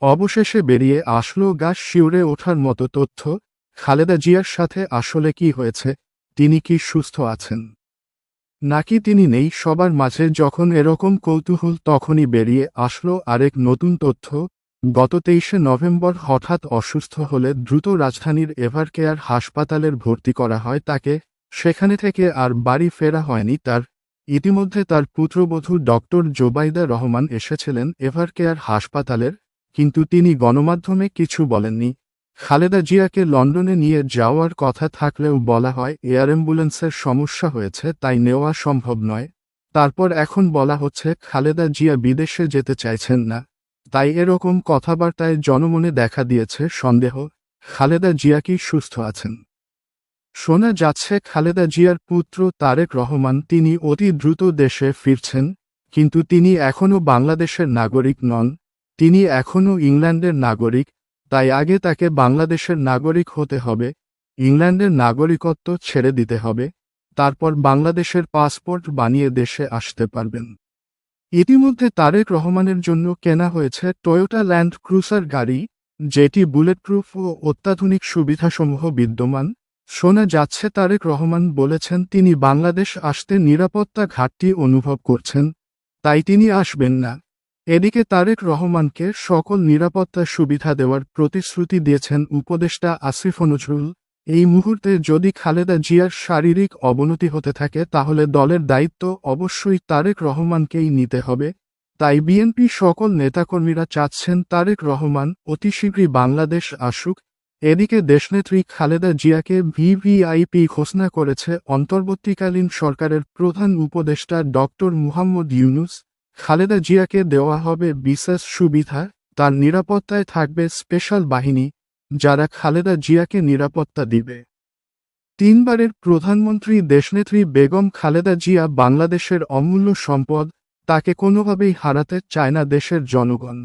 অবশেষে বেরিয়ে আসলো গা শিউরে ওঠার মতো তথ্য। খালেদা জিয়ার সাথে আসলে কি হয়েছে, তিনি কি সুস্থ আছেন নাকি তিনি নেই, সবার মাঝে যখন এরকম কৌতূহল তখনই বেরিয়ে আসলো আরেক নতুন তথ্য। গত 23শে নভেম্বর হঠাৎ অসুস্থ হলে দ্রুত রাজধানীর এভারকেয়ার হাসপাতালের ভর্তি করা হয় তাকে। সেখানে থেকে আর বাড়ি ফেরা হয়নি তার। ইতিমধ্যে তার পুত্রবধূ ডক্টর জোবাইদা রহমান এসেছিলেন এভারকেয়ার হাসপাতালের, কিন্তু তিনি গণমাধ্যমে কিছু বলেননি। খালেদা জিয়াকে লন্ডনে নিয়ে যাওয়ার কথা থাকলেও বলা হয় এয়ার অ্যাম্বুলেন্সের সমস্যা হয়েছে, তাই নেওয়া সম্ভব নয়। তারপর এখন বলা হচ্ছে খালেদা জিয়া বিদেশে যেতে চাইছেন না, তাই এরকম কথাবার্তায় জনমনে দেখা দিয়েছে সন্দেহ। খালেদা জিয়া কি সুস্থ আছেন? শোনা যাচ্ছে খালেদা জিয়ার পুত্র তারেক রহমান তিনি অতি দ্রুত দেশে ফিরছেন, কিন্তু তিনি এখনও বাংলাদেশের নাগরিক নন। তিনি এখনও ইংল্যান্ডের নাগরিক, তাই আগে তাকে বাংলাদেশের নাগরিক হতে হবে, ইংল্যান্ডের নাগরিকত্ব ছেড়ে দিতে হবে, তারপর বাংলাদেশের পাসপোর্ট বানিয়ে দেশে আসতে পারবেন। ইতিমধ্যে তারেক রহমানের জন্য কেনা হয়েছে টয়োটা ল্যান্ড ক্রুজার গাড়ি, যেটি বুলেটপ্রুফ ও অত্যাধুনিক সুবিধাসমূহ বিদ্যমান। শোনা যাচ্ছে তারেক রহমান বলেছেন তিনি বাংলাদেশ আসতে নিরাপত্তা ঘাটতি অনুভব করছেন, তাই তিনি আসবেন না। এদিকে তারেক রহমানকে সকল নিরাপত্তা সুবিধা দেওয়ার প্রতিশ্রুতি দিয়েছেন উপদেষ্টা আসিফ নজরুল। এই মুহূর্তে যদি খালেদা জিয়ার শারীরিক অবনতি হতে থাকে তাহলে দলের দায়িত্ব অবশ্যই তারেক রহমানকেই নিতে হবে। তাই বিএনপি সকল নেতাকর্মীরা চাচ্ছেন তারেক রহমান অতি শীঘ্রই বাংলাদেশ আসুক। এদিকে দেশনেত্রী খালেদা জিয়াকে ভিভিআইপি ঘোষণা করেছে অন্তর্বর্তীকালীন সরকারের প্রধান উপদেষ্টা ডক্টর মুহাম্মদ ইউনূস। খালেদা জিয়াকে দেওয়া হবে বিশেষ সুবিধা, তার নিরাপত্তায় থাকবে স্পেশাল বাহিনী, যারা খালেদা জিয়াকে নিরাপত্তা দিবে। 3বারের প্রধানমন্ত্রী দেশনেত্রী বেগম খালেদা জিয়া বাংলাদেশের অমূল্য সম্পদ, তাকে কোনোভাবেই হারাতে চায় না দেশের জনগণ।